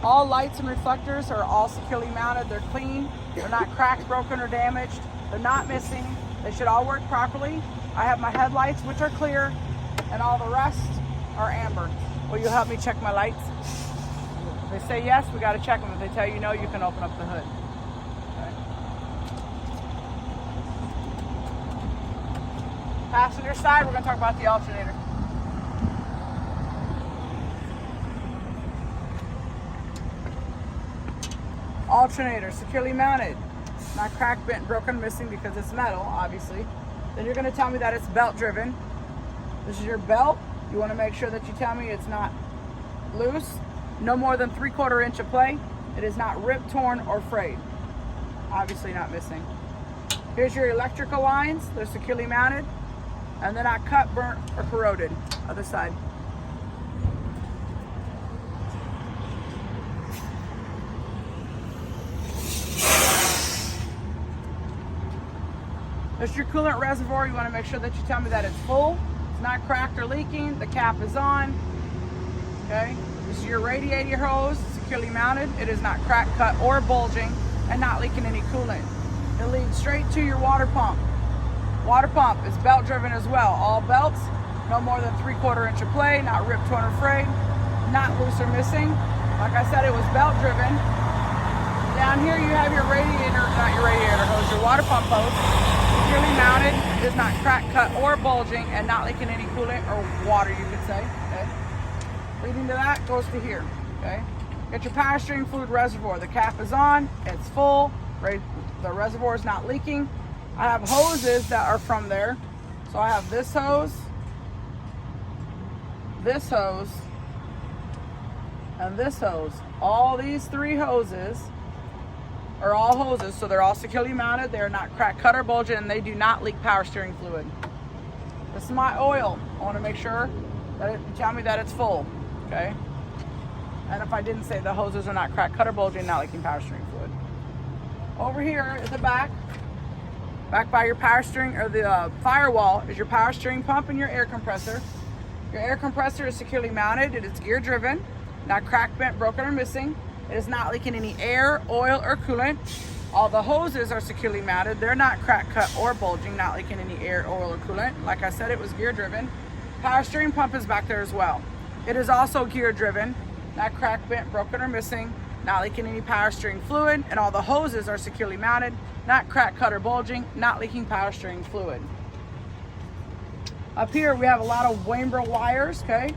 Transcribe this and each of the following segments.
All lights and reflectors are all securely mounted. They're clean. They're not cracked, broken, or damaged. They're not missing. They should all work properly. I have my headlights, which are clear, and all the rest are amber. Will you help me check my lights? If they say yes, we got to check them. If they tell you no, you can open up the hood. Okay. Passenger side, we're going to talk about the alternator. Alternator, securely mounted. Not cracked, bent, broken, missing because it's metal, obviously. Then you're going to tell me that it's belt driven. This is your belt. You want to make sure that you tell me it's not loose, no more than 3/4 inch of play. It is not ripped, torn, or frayed. Obviously not missing. Here's your electrical lines. They're securely mounted, and they're not cut, burnt, or corroded. Other side. There's your coolant reservoir. You want to make sure that you tell me that it's full. It's not cracked or leaking. The cap is on. Okay. This is your radiator hose, securely mounted. It is not cracked, cut, or bulging, and not leaking any coolant. It leads straight to your water pump. Water pump is belt driven as well. All belts, no more than 3/4 inch of play, not ripped, torn, or frayed, not loose or missing. Like I said, it was belt driven. Down here you have your radiator, not your radiator hose, your water pump hose. Securely mounted, is not cracked, cut, or bulging, and not leaking any coolant or water, you could say. Okay. Leading to that goes to here. Okay. Get your power steering fluid reservoir. The cap is on, it's full, the reservoir is not leaking. I have hoses that are from there. So I have this hose, and this hose. All these three hoses are all hoses, so they're all securely mounted. They're not cracked, cut, or bulging, and they do not leak power steering fluid. This is my oil. I want to make sure that you tell me that it's full, okay? And if I didn't say, the hoses are not cracked, cut, or bulging, not leaking power steering fluid. Over here at the back by your power steering, or the firewall, is your power steering pump and your air compressor. Your air compressor is securely mounted. It is gear driven, not cracked, bent, broken, or missing. It is not leaking any air, oil, or coolant. All the hoses are securely mounted. They're not cracked, cut, or bulging, not leaking any air, oil, or coolant. Like I said, it was gear driven. Power steering pump is back there as well. It is also gear driven, not cracked, bent, broken, or missing, not leaking any power steering fluid. And all the hoses are securely mounted, not cracked, cut, or bulging, not leaking power steering fluid. Up here we have a lot of Wambra wires, okay?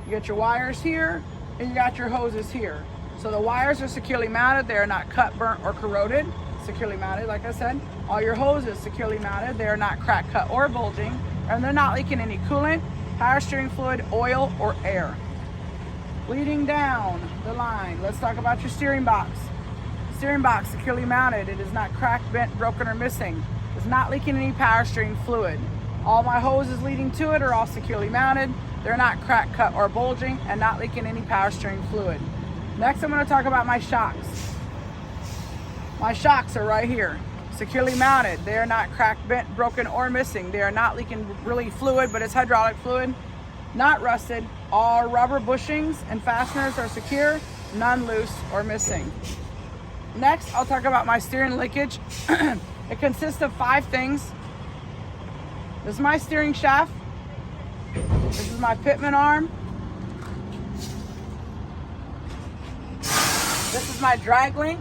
You get your wires here, and you got your hoses here. So the wires are securely mounted. They are not cut, burnt, or corroded. Securely mounted, like I said. All your hoses securely mounted. They are not cracked, cut, or bulging. And they're not leaking any coolant, power steering fluid, oil, or air. Leading down the line, let's talk about your steering box. Steering box securely mounted. It is not cracked, bent, broken, or missing. It's not leaking any power steering fluid. All my hoses leading to it are all securely mounted. They're not cracked, cut, or bulging, and not leaking any power steering fluid. Next, I'm going to talk about my shocks. My shocks are right here, securely mounted. They are not cracked, bent, broken, or missing. They are not leaking really fluid, but it's hydraulic fluid, not rusted. All rubber bushings and fasteners are secure, none loose or missing. Next, I'll talk about my steering linkage. It consists of 5 things. This is my steering shaft. This is my pitman arm. This is my drag link.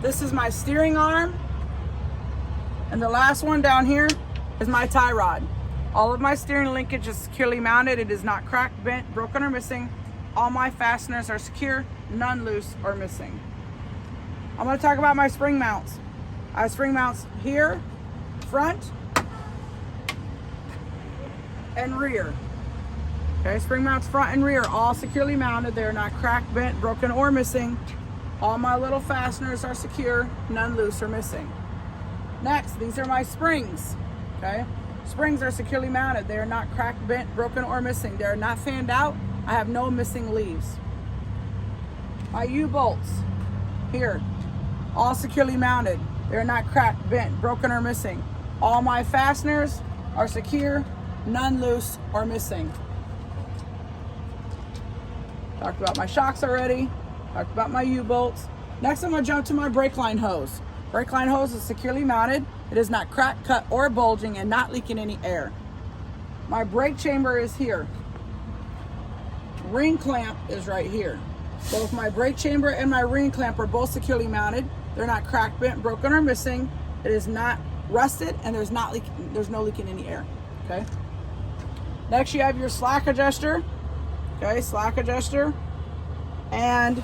This is my steering arm. And the last one down here is my tie rod. All of my steering linkage is securely mounted. It is not cracked, bent, broken, or missing. All my fasteners are secure, none loose or missing. I'm going to talk about my spring mounts. I have spring mounts here, front, and rear. Okay, spring mounts front and rear, all securely mounted. They're not cracked, bent, broken, or missing. All my little fasteners are secure, none loose or missing. Next, these are my springs. Okay, springs are securely mounted. They are not cracked, bent, broken, or missing. They are not fanned out. I have no missing leaves. My U-bolts here, all securely mounted. They are not cracked, bent, broken, or missing. All my fasteners are secure, none loose or missing. Talked about my shocks already. Talked about my U-bolts. Next, I'm going to jump to my brake line hose. Brake line hose is securely mounted. It is not cracked, cut, or bulging and not leaking any air. My brake chamber is here. Ring clamp is right here. Both my brake chamber and my ring clamp are both securely mounted. They're not cracked, bent, broken, or missing. It is not rusted, and there's no leaking any air. Okay. Next, you have your slack adjuster. Okay, slack adjuster and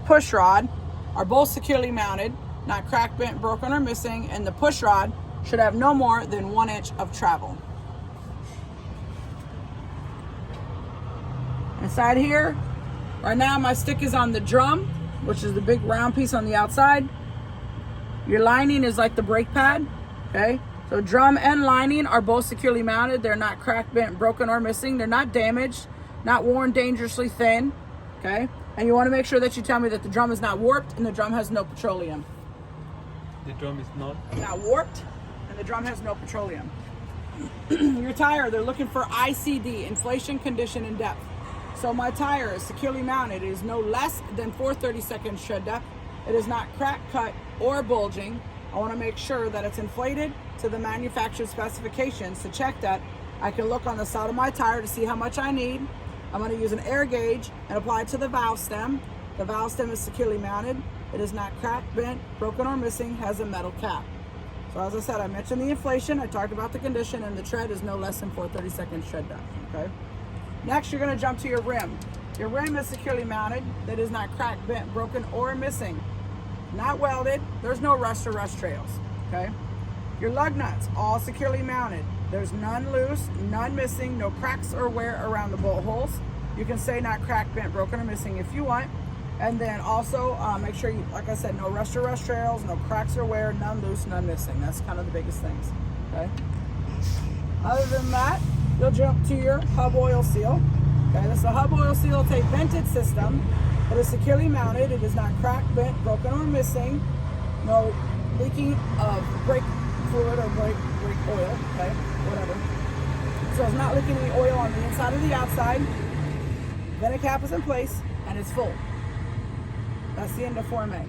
push rod are both securely mounted, not cracked, bent, broken, or missing, and the push rod should have no more than 1 inch of travel. Inside here, right now my stick is on the drum, which is the big round piece on the outside. Your lining is like the brake pad, okay? So drum and lining are both securely mounted. They're not cracked, bent, broken, or missing. They're not damaged, not worn dangerously thin, okay? And you want to make sure that you tell me that the drum is not warped and the drum has no petroleum. The drum is not warped and the drum has no petroleum. Your tire, they're looking for ICD, inflation, condition, and depth. So my tire is securely mounted. It is no less than 4/32 tread depth. It is not cracked, cut, or bulging. I want to make sure that it's inflated to the manufacturer specifications. To check that, I can look on the side of my tire to see how much I need. I'm going to use an air gauge and apply it to the valve stem. The valve stem is securely mounted. It is not cracked, bent, broken, or missing, has a metal cap. So as I said, I mentioned the inflation, I talked about the condition, and the tread is no less than 4/32 tread depth, okay? Next, you're going to jump to your rim. Your rim is securely mounted. That is not cracked, bent, broken, or missing. Not welded. There's no rust or rust trails, okay? Your lug nuts, all securely mounted. There's none loose, none missing, no cracks or wear around the bolt holes. You can say not cracked, bent, broken, or missing if you want. And then also make sure you, like I said, no rust or rust trails, no cracks or wear, none loose, none missing. That's kind of the biggest things, okay? Other than that, you'll jump to your hub oil seal. Okay, this is a hub oil seal tape vented system. It is securely mounted. It is not cracked, bent, broken, or missing. No leaking of brake fluid or brake oil, okay, whatever. So it's not leaking any oil on the inside or the outside. Vented cap is in place and it's full. That's the end of Form A.